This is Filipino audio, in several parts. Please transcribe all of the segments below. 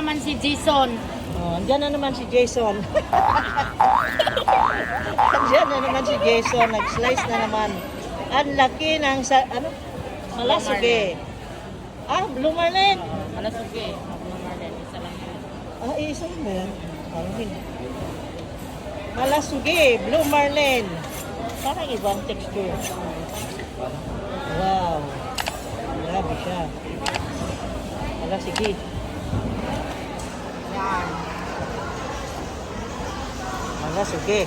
naman si Jason. Oh, andyan na naman si Jason. Andyan na naman si Jason. Nag-slice na naman. Ang laki ng malasuge. Blue Marlin. Malasuge. Blue Marlin. Isa lang yun. Isa mo yan. Hindi. Malasuge. Blue Marlin. Parang ibang texture. Wow. Grabe siya. Malasuge. Yan. Malasuge.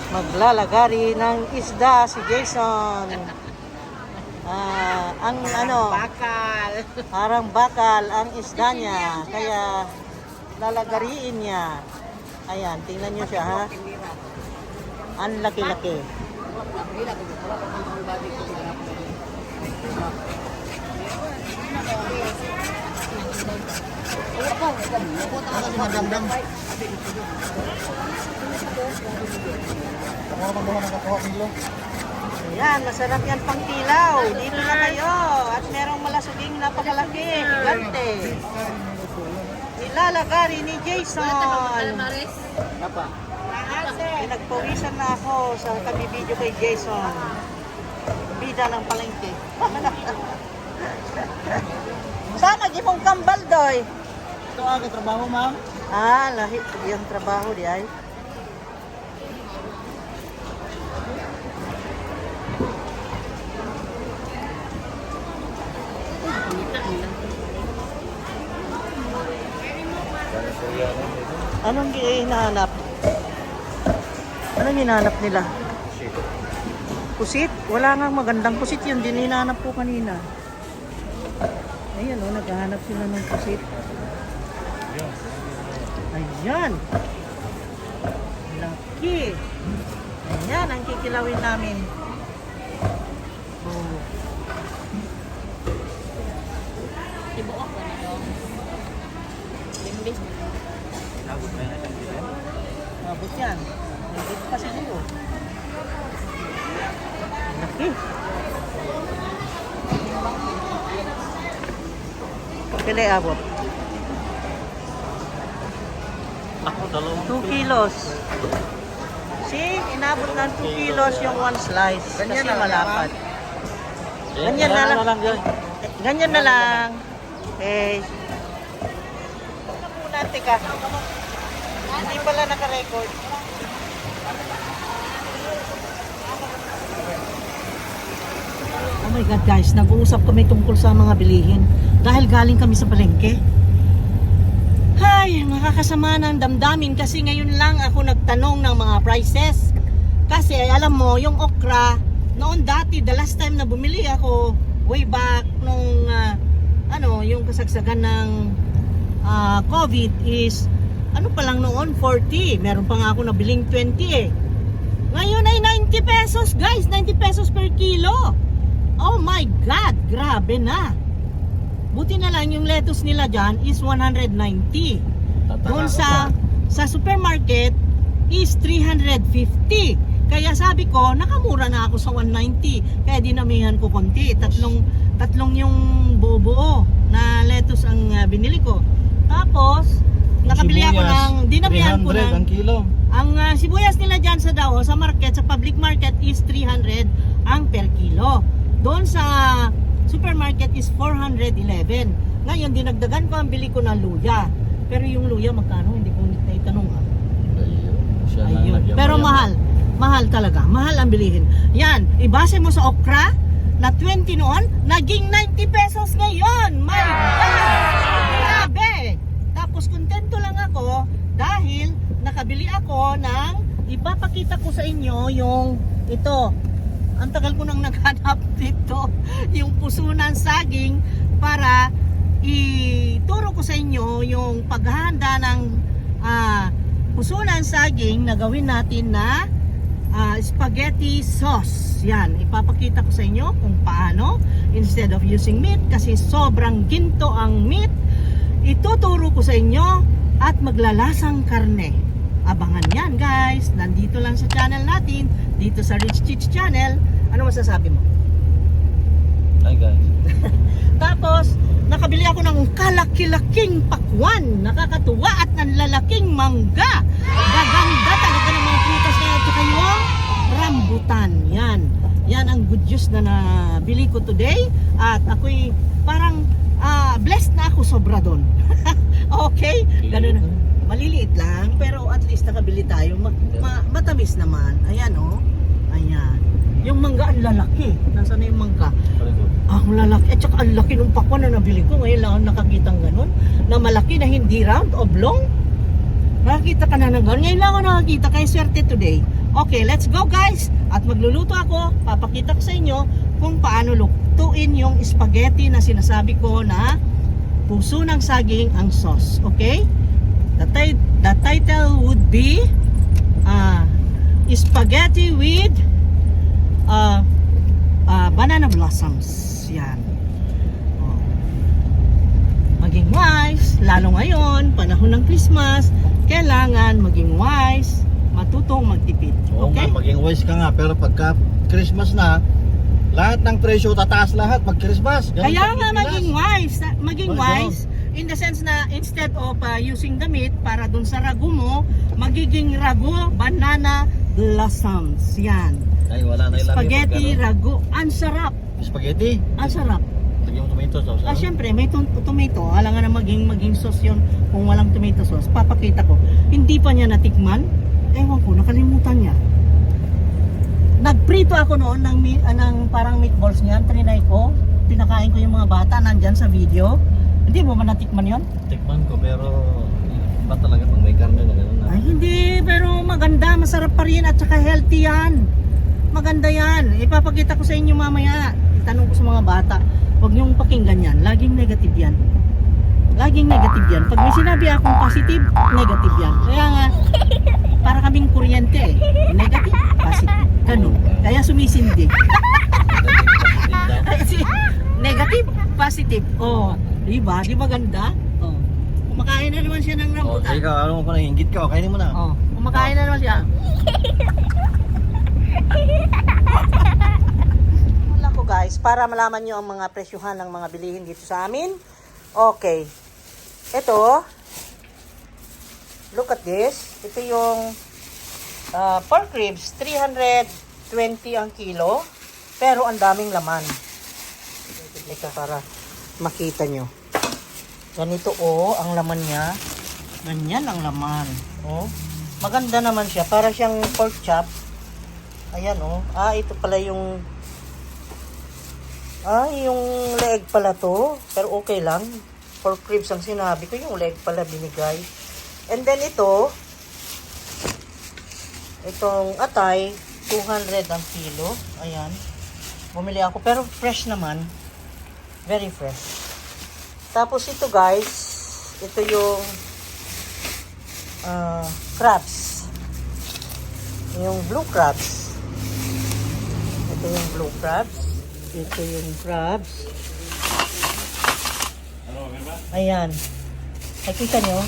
Maglalagari ng isda si Jason. Bakal. Parang bakal ang isda niya. Kaya lalagariin niya. Ayan, tingnan niyo siya ha. Ang laki-laki. Ayan, masarap yan pang tilaw. Dito na kayo. At merong malasuging napakalaki. Gigante. Nilalagari ni Jason. Pinagpawisan na ako sa kabibidyo kay Jason. Bida ng palengke. Sana gimong kambal doy. Ito ang trabaho, ma'am. Lahi yung trabaho di ay. Anong hinahanap? Anong hinahanap nila? Pusit? Wala nga magandang pusit yun. Din hinahanap ko kanina. Ayan naghahanap sila ng pusit. Ayan. Laki. Ayan ang kikilawin namin. Oh. Ibuok ko na yun. Limbis. Abot yan. Nagit pa siguro. Laki. Pili abot. Ako, 2 kilos. See, inabot ng 2 kilos yung one slice. Kasi malapad. Ganyan na lang. Ganyan na lang. Okay. Muna, teka. Hindi pala naka-record. Oh my God guys, nag-uusap kami tungkol sa mga bilihin. Dahil galing kami sa palengke. Ay, makakasama ng damdamin kasi ngayon lang ako nagtanong ng mga prices. Kasi alam mo, yung okra, noon dati, the last time na bumili ako, way back nung, yung kasagsagan ng COVID is, pa lang noon, 40. Meron pa nga ako nabiling 20 eh. Ngayon ay 90 pesos guys, 90 pesos per kilo. Oh my God, grabe na. Buti na lang yung lettuce nila dyan is 190. Doon sa supermarket is 350. Kaya sabi ko, nakamura na ako sa 190. Kaya dinamihan ko konti. Tatlong yung buo-buo na lettuce ang binili ko. Tapos, nakabili ako ng, dinamihan ko ng, ang kilo. ang sibuyas nila dyan sa Dao, sa market, sa public market is 300 ang per kilo. Doon sa supermarket is 411. Ngayon, dinagdagan ko ang bili ko ng luya. Pero yung luya, magkano? Hindi ko naitanong ha. Ayun. Pero mahal. Mahal talaga. Mahal ang bilihin. Yan, ibase mo sa okra na 20 noon, naging 90 pesos ngayon. My God! Grabe! Tapos kontento lang ako dahil nakabili ako ng, ipapakita ko sa inyo yung ito. Ang tagal ko nang naghanap dito, yung pusunan saging para ituro ko sa inyo yung paghahanda ng pusunan saging na gawin natin na spaghetti sauce. Yan, ipapakita ko sa inyo kung paano instead of using meat kasi sobrang ginto ang meat. Ituturo ko sa inyo at maglalasang karne. Abangan yan guys, nandito lang sa channel natin, dito sa Rich Chich Channel. Ano masasabi mo? Hi guys. Tapos, nakabili ako ng kalaki-laking pakwan. Nakakatuwa at nanlalaking mangga. Gaganda talaga ng mga prutas na yan. Tsaka yung rambutan. Yan ang good news na nabili ko today. At ako'y parang blessed na ako sobra doon. Okay? Ganun. Maliliit lang, pero at least nakabili tayo. Matamis naman. Ayan, oh. Ayan. Yung mangga ang lalaki. Nasaan na yung mangga? Ang lalaki. At saka ang laki ng pakwan na nabili ko. Ngayon lang ako nakakita ng ganun. Na malaki na hindi round, oblong. Nakakita ka na ng ganun. Ngayon lang ako nakakita. Kaya swerte today. Okay, let's go guys. At magluluto ako. Papakita ko sa inyo kung paano lutuin yung spaghetti na sinasabi ko na puso ng saging ang sauce. Okay? The title would be spaghetti with banana blossoms. Yan. Oh. Maging wise, lalo ngayon, panahon ng Christmas, kailangan maging wise, matutong magtipid. Oo nga, Okay? maging wise ka nga. Pero pagka Christmas na, lahat ng presyo tataas lahat pag Christmas. Ganun Kaya pag nga Pilipinas. maging wise, maging Oo, wise in the sense na instead of using the meat para dun sa ragu mo, magiging ragu banana blossoms. Yan. Ay, wala na ilang Spaghetti ragu. Ang sarap. Spaghetti? Ang sarap. Lagyan mo tomato sauce. ano? Syempre, may tomato. Alangan na maging sauce yun kung walang tomato sauce. Papakita ko. Hindi pa niya natikman. Ewan ko, nakalimutan niya. Nagprito ako noon ng parang meatballs niyan. Trinay ko. Pinakain ko yung mga bata. Nandyan sa video. Hindi mo ba natikman yun? Tikman ko pero iba talaga pag may karne na gano'n na. Ay, hindi. Pero maganda. Masarap pa rin. At saka healthy yan. Maganda yan. Ipapakita ko sa inyo mamaya. Itanong ko sa mga bata. Huwag niyong pakinggan yan. Laging negative yan. Laging negative yan. Pag may sinabi akong positive, negative yan. Kaya nga, para kaming kuryente eh. Negative, positive. Ganun. Kaya sumisindi. Kasi negative, positive. Oh, di ba? Di ba ganda? Oh. Kumakain na naman siya ng Oh, rambutan. ikaw, alam mo ko na, hinggit ka, kainin mo na. Oh, kumakain na naman siya. Wala ko guys, para malaman nyo ang mga presyuhan ng mga bilihin dito sa amin. Okay. Ito, look at this. Ito yung pork ribs, 320 ang kilo. Pero ang daming laman. Ito para makita nyo. Ganito ang laman niya. Ganyan ang laman. Oh. Maganda naman siya. Para siyang pork chop. Ayan ito pala yung yung leg pala to. Pero okay lang. Pork ribs ang sinabi ko. Yung leg pala binigay. And then itong atay, 200 ang kilo. Ayan. Bumili ako. Pero fresh naman. Very fresh. Tapos ito guys, ito yung crabs. Yung blue crabs. Ito yung blue crabs. Ito yung crabs. Ayan. Nakita nyo?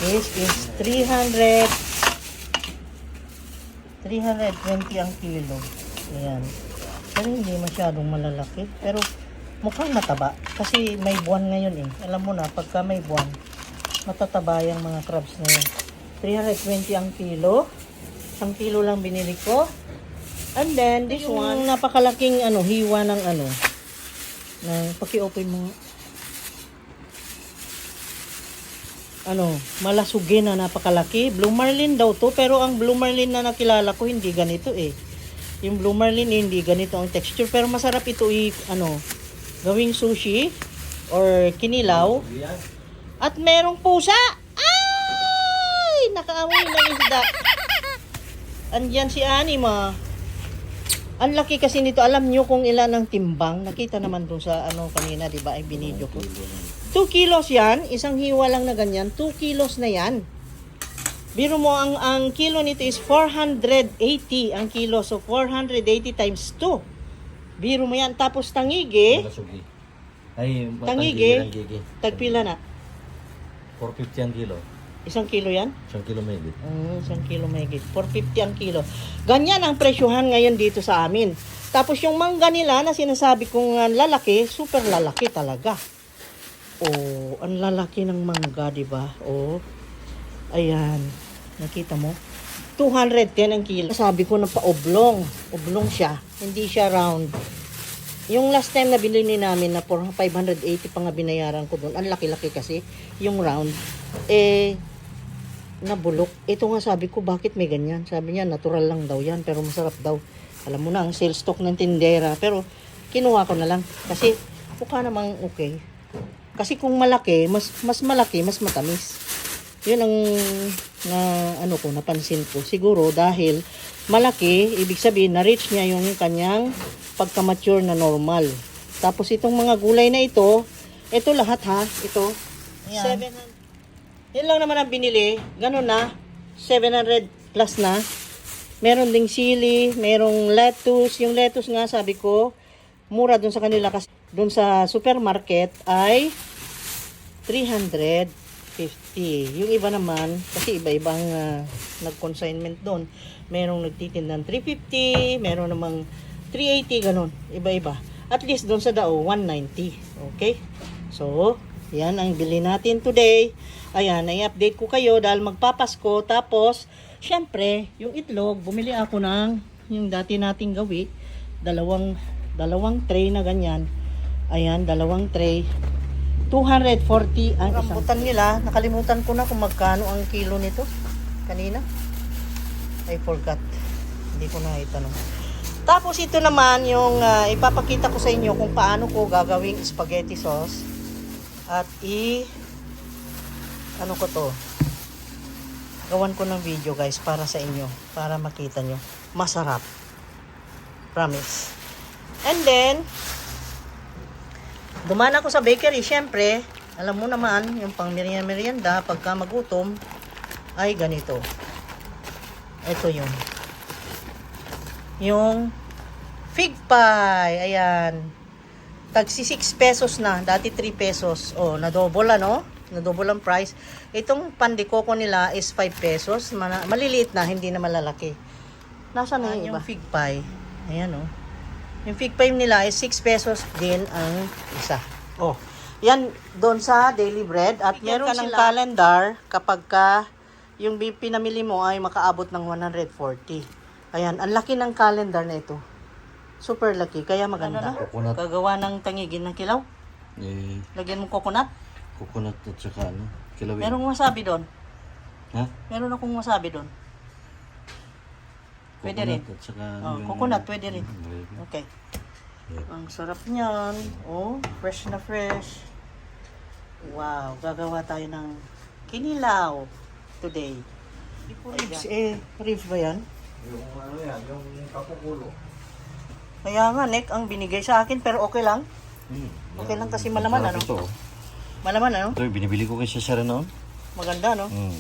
This is 320 ang kilo. Ayan. Pero hindi masyadong malalaki. Pero mukhang mataba. Kasi may buwan ngayon eh. Alam mo na, pagka may buwan, matataba yung mga crabs na yun. 320 ang kilo. Isang kilo lang binili ko. And then, this one, napakalaking hiwa ng paki-open mo. Malasugi na napakalaki. Blue marlin daw to, pero ang blue marlin na nakilala ko hindi ganito eh. Yung blue marlin hindi ganito ang texture, pero masarap ito gawing sushi or kinilaw. At merong pusa. Ay! Nakaamoy ng isda. Andyan si Anima. Ang laki kasi nito. Alam nyo kung ilan ang timbang. Nakita naman dun sa kanina, di ba? Ay binidyo ko. 2 kilos yan. Isang hiwa lang na ganyan. 2 kilos na yan. Biro mo, ang kilo nito is 480 ang kilo. So, 480 times 2. Biro mo yan. Tapos tangigi. Ay, Tangigi. Tagpila na. 450 ang kilo. Isang kilo yan? 1 kilo may higit. 1 kilo may higit. 450 ang kilo. Ganyan ang presyohan ngayon dito sa amin. Tapos yung mangga nila na sinasabi kong lalaki, super lalaki talaga. Oh, ang lalaki ng mangga, di ba? Oh. Ayan. Nakita mo? 210 ang kilo. Sabi ko na pa-oblong. Oblong siya. Hindi siya round. Yung last time na binili namin na 580 pa nga binayaran ko doon. Ang laki-laki kasi. Yung round. Nabulok. Ito nga sabi ko, bakit may ganyan? Sabi niya, natural lang daw yan. Pero masarap daw. Alam mo na, ang sales stock ng tindera. Pero kinuha ko na lang. Kasi mukha namang okay. Kasi kung malaki, mas malaki, mas matamis. Yun ang napansin ko. Siguro dahil malaki, ibig sabihin na-reach niya yung kanyang pagka-mature na normal. Tapos itong mga gulay na ito lahat ha, ito. Ayan. 700. Yan lang naman ang binili. Ganun na. 700 plus na. Meron ding sili, merong lettuce. Yung lettuce nga sabi ko, mura dun sa kanila kasi dun sa supermarket ay 350. Yung iba naman, kasi iba-ibang nag-consignment doon. Merong nagtitindang 350, meron namang 380, ganun. Iba-iba. At least doon sa Dao, 190. Okay? So, yan ang bili natin today. Ayan, i-update ko kayo dahil magpapasko. Tapos, syempre, yung itlog, bumili ako ng yung dati nating gawi. Dalawang tray na ganyan. Ayan, 2 tray. 240 ang rambutan nila. Nakalimutan ko na kung magkano ang kilo nito kanina. I forgot. Hindi ko na itanong. Tapos ito naman yung ipapakita ko sa inyo kung paano ko gagawing spaghetti sauce. At ano ko to? Gawan ko ng video guys para sa inyo. Para makita nyo. Masarap. Promise. And then, dumaan ako sa bakery, syempre, alam mo naman, yung pang merienda, pagka magutom, ay ganito. Ito yung fig pie, ayan. Tagsi 6 pesos na, dati 3 pesos. Oh, na-double ano? Na-double ang price. Itong pandikoko nila is 5 pesos. Maliliit na, hindi na malalaki. Nasaan na yung fig pie? Ayan oh. Yung fig pie nila is 6 pesos din ang isa. Oh, yan doon sa Daily Bread. At meron ka ng calendar kapag ka yung pinamili mo ay makaabot ng 140. Ayan, ang laki ng calendar na ito. Super laki, kaya maganda. Coconut. Kagawa ng tangigin ng kilaw. Lagyan mo coconut. Coconut at saka kilawin. Merong wasabi doon. Ha? Meron akong wasabi doon. Pwede rin. At saka Coconut, pwede rin. Okay. Yeah. Ang sarap niyan. Oh, fresh na fresh. Wow, gagawa tayo ng kinilaw today. Ribs, ribs ba yan? Yung yung kapukulo. Kaya nga, Nick, ang binigay sa akin, pero okay lang. Okay lang kasi malaman, ano? Ito. Malaman, ano? Ito, binibili ko kay Cesar noon. Maganda, no? Yung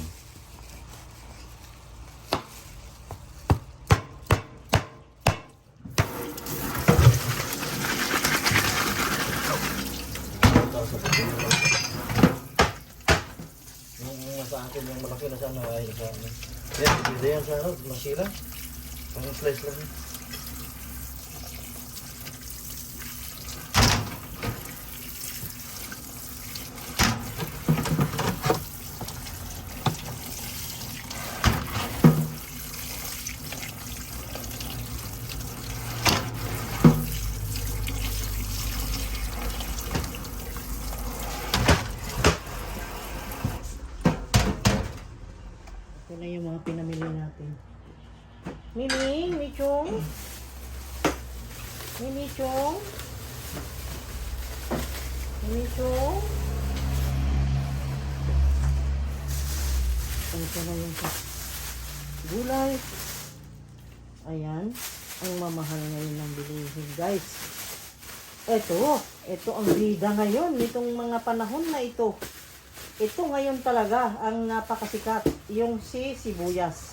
sa akin, yung malaki na sana ay sa amin. Yan, bibili yan sa masila. Pang slice lang. Ito na yung mga pinamili natin. Mimi, Michong. Michong. Michong. Ito na yung gulay. Ayan. Ang mamahal ngayon ng bilihin, guys. Ito ang bida ngayon nitong mga panahon na ito. Ito ngayon talaga ang napakasikat, yung sibuyas.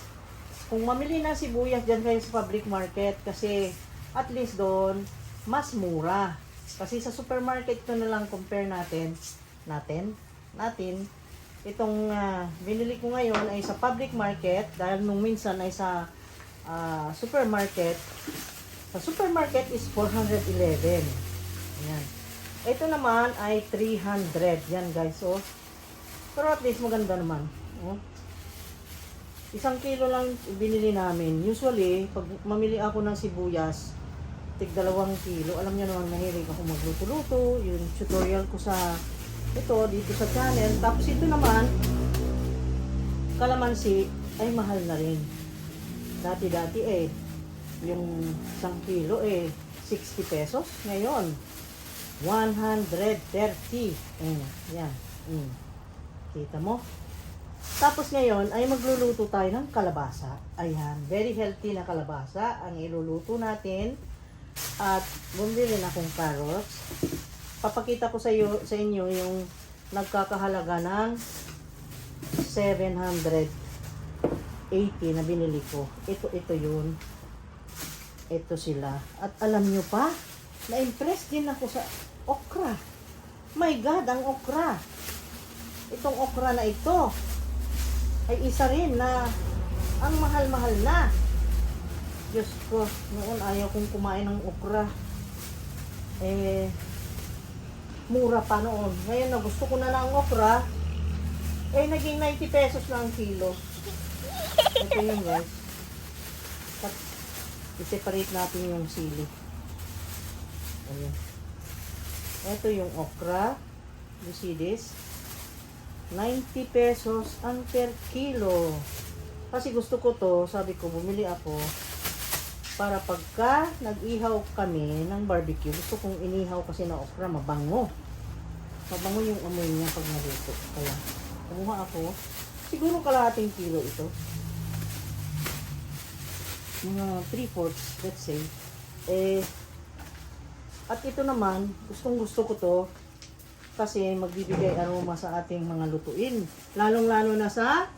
Kung mamili ng sibuyas dyan kayo sa public market, kasi at least doon, mas mura. Kasi sa supermarket ito na lang compare natin, Itong binili ko ngayon ay sa public market dahil nung minsan ay sa supermarket. Sa supermarket is 411. Ayan. Ito naman ay 300. Yan guys. So, pero at least maganda naman. Oh. 1 kilo lang binili namin. Usually, pag mamili ako ng sibuyas, tig 2 kilo. Alam niyo naman, mahilig ako magluto-luto. Yung tutorial ko sa ito, dito sa channel. Tapos ito naman, kalamansi ay mahal na rin. Dati-dati yung 1 kilo 60 pesos. Ngayon, 130. Yan. Kita mo? Tapos ngayon ay magluluto tayo ng kalabasa. Ayan, very healthy na kalabasa ang iluluto natin. At bumili rin akong carrots. Papakita ko sa inyo yung nagkakahalaga ng 780 na binili ko. Ito yun. Ito sila. At alam nyo pa, na-impress din ako sa okra. My God, ang okra. Itong okra na ito ay isa rin na ang mahal-mahal na. Diyos ko, noon ayaw kong kumain ng okra. Mura pa noon. Ngayon na gusto ko na ng okra, naging 90 pesos lang ang kilo. Ito yun guys. I-separate natin yung sili. Ayan. Ito yung okra. You see this? 90 pesos ang per kilo. Kasi gusto ko to, sabi ko, bumili ako para pagka nag-ihaw kami ng barbecue, gusto kong inihaw kasi na okra, mabango. Mabango yung amoy niya pag naluto. Kaya, kumuha ako. Siguro kalahating kilo ito. Mga 3/4, let's say. At ito naman, gustong-gusto ko to kasi magbibigay aroma sa ating mga lutuin. Lalong-lalo na sa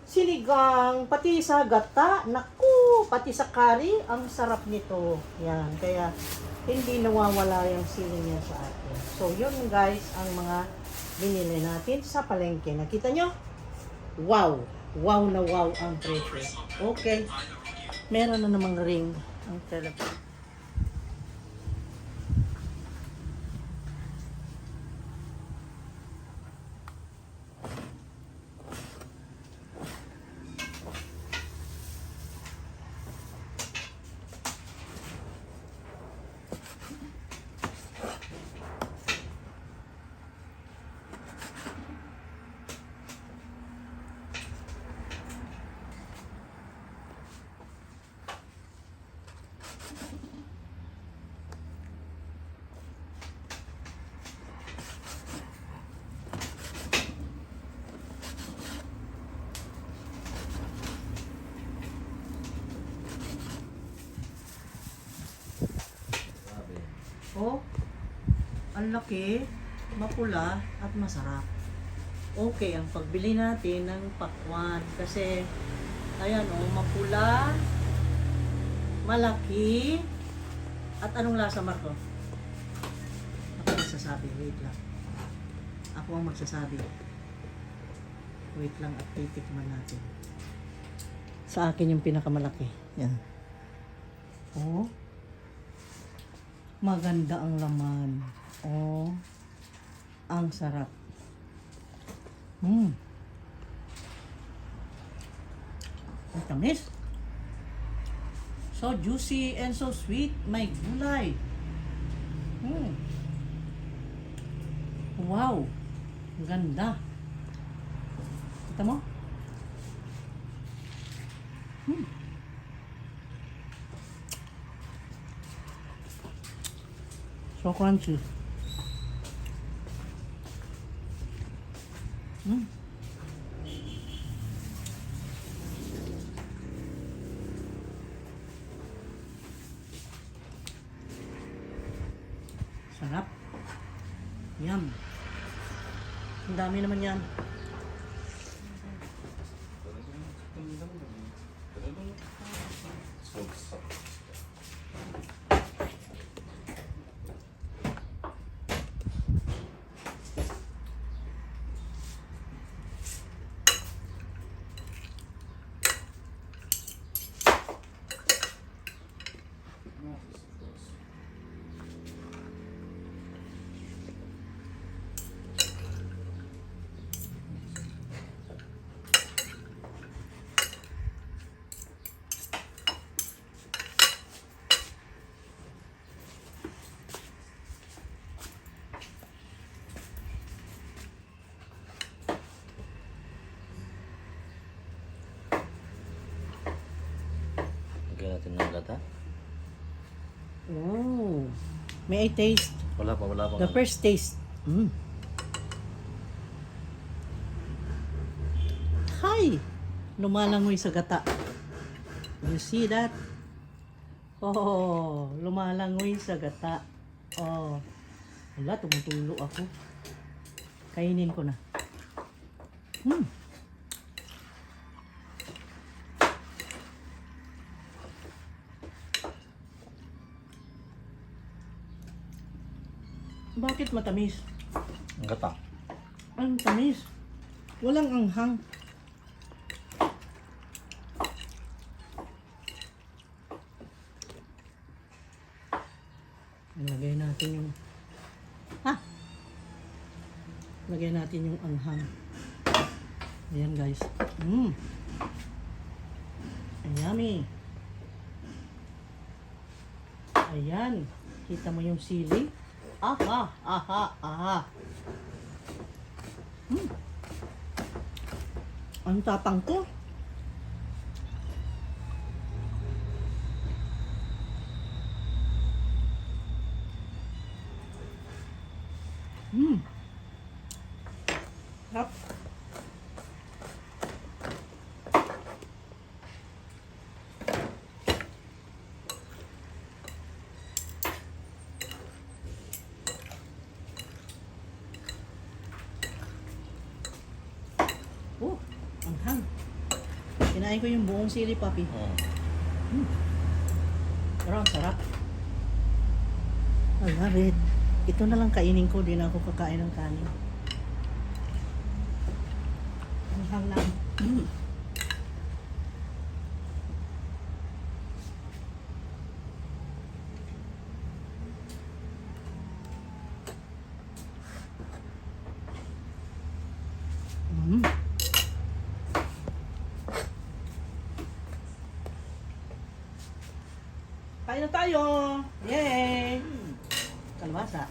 sinigang, pati sa gata. Naku, pati sa curry, ang sarap nito. Yan, kaya hindi nawawala yung sili niya sa atin. So, yun guys, ang mga binili natin sa palengke. Nakita nyo? Wow! Wow na wow ang presyo. Okay. Meron na namang ring ang telephone. Oh, ang laki, mapula at masarap. Okay, ang pagbili natin ng pakwan kasi ayan mapula, malaki, at anong lasa, Marco? Ako magsasabi, wait lang. Ako ang magsasabi. Wait lang at titikman natin. Sa akin yung pinakamalaki. Yan. Oh. Maganda ang laman. Oh. Ang sarap. Ang tamis. So juicy and so sweet. May gulay. Wow. Ganda. Kita mo? So crunchy. Sarap. Yum. Ang dami naman yan. Lagyan natin ng gata. Oh. May I taste? Wala pa. The first taste. Hi! Lumalangoy sa gata. You see that? Oh, lumalangoy sa gata. Oh. Wala, tumutulo ako. Kainin ko na. Bakit matamis? Ang gata. Ang tamis. Walang anghang. Lagay natin yung lagay natin yung anghang. Ayan guys. Yummy. Ayan. Kita mo yung sili? Aha. Ang tapang ko. Sarap. Oh, anghang. Kinain ko yung buong sili, papi. Pero ang sarap. I love it. Ito na lang kainin ko, di na ako kakain ng kanin. Anghang lang. Kain na tayo! Yay! Kalabasa.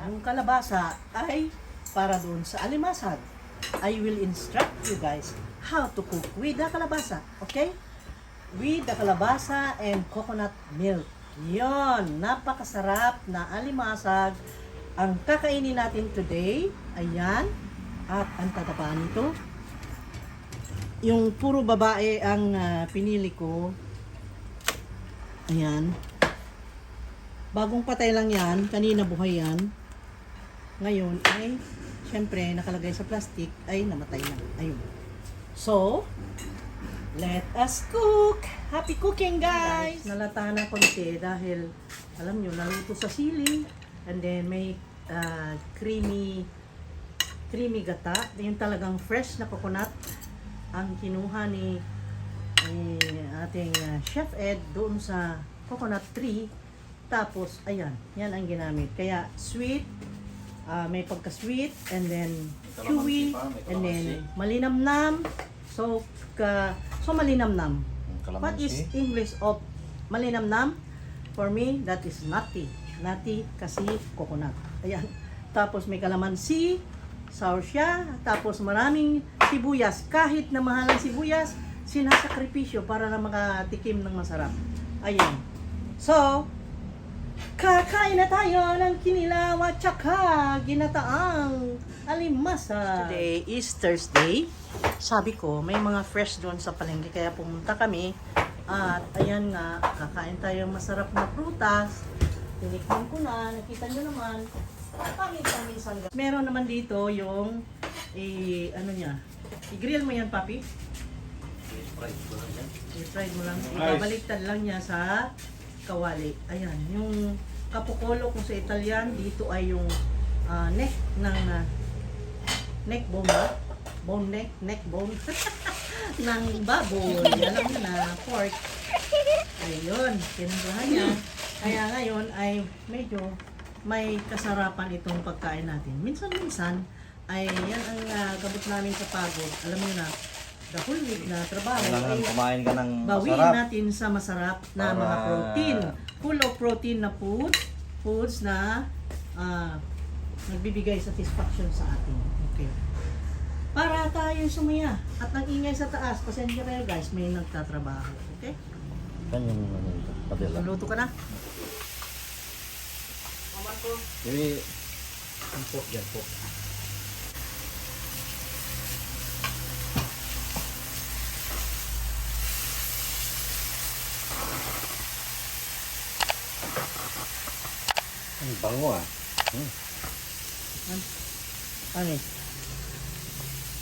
Yung kalabasa ay para doon sa alimasag. I will instruct you guys how to cook with the kalabasa. Okay? With the kalabasa and coconut milk. Yon, napakasarap na alimasag ang kakainin natin today. Ayan. At ang tatapaan nito, yung puro babae ang pinili ko. Ayan. Bagong patay lang yan. Kanina buhay yan. Ngayon ay, syempre, nakalagay sa plastic ay namatay na. Ayun. So, let us cook! Happy cooking, guys! Nalata na konti dahil, alam nyo, naluto sa sili. And then, may creamy gata. Yung talagang fresh na coconut ang kinuha ni ating Chef Ed doon sa coconut tree. Tapos, ayan, yan ang ginamit. Kaya, sweet, may pagka-sweet, and then chewy, and then malinamnam. So malinamnam. What is English of malinamnam? For me, that is nutty. Nutty kasi coconut. Ayan. Tapos may kalamansi, sour siya, tapos maraming sibuyas. Kahit na mahal ang sibuyas, sinasakripisyo para na makatikim ng masarap. Ayan. So, kakain na tayo ng kinilaw at saka ginataang alimasa. Today is Thursday. Sabi ko, may mga fresh doon sa palengke kaya pumunta kami. At ayan nga, kakain tayo masarap na prutas. Tinikman ko na, nakita nyo naman. Paminsan-minsan. Meron naman dito yung, ano niya, i-grill mo yan, papi? I-fried mo lang. Ibabaliktad lang niya sa kawali. Ayan, yung kapukolo kung sa Italian, dito ay yung neck ng neck bone, neck bone ng baboy. Alam mo na, pork. Ayun, kinagahan niya. Kaya ngayon ay medyo may kasarapan itong pagkain natin. Minsan-minsan ay yan ang gabot namin sa pagod. Alam mo na, the whole week na trabaho Kailangan kumain ka ng bawiin masarap. natin sa masarap na mga protein. Full of protein na foods na nagbibigay satisfaction sa atin. Okay. Para tayo sumaya at ang ingay sa taas, pasensya kayo guys, may nagtatrabaho. Okay? Kanyang ano ito, padela. Luluto ka na? Jadi, ang pork dyan, pork. Ang bango ah. Ano eh?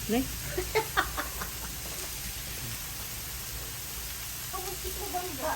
Ne? Ang mo bangga.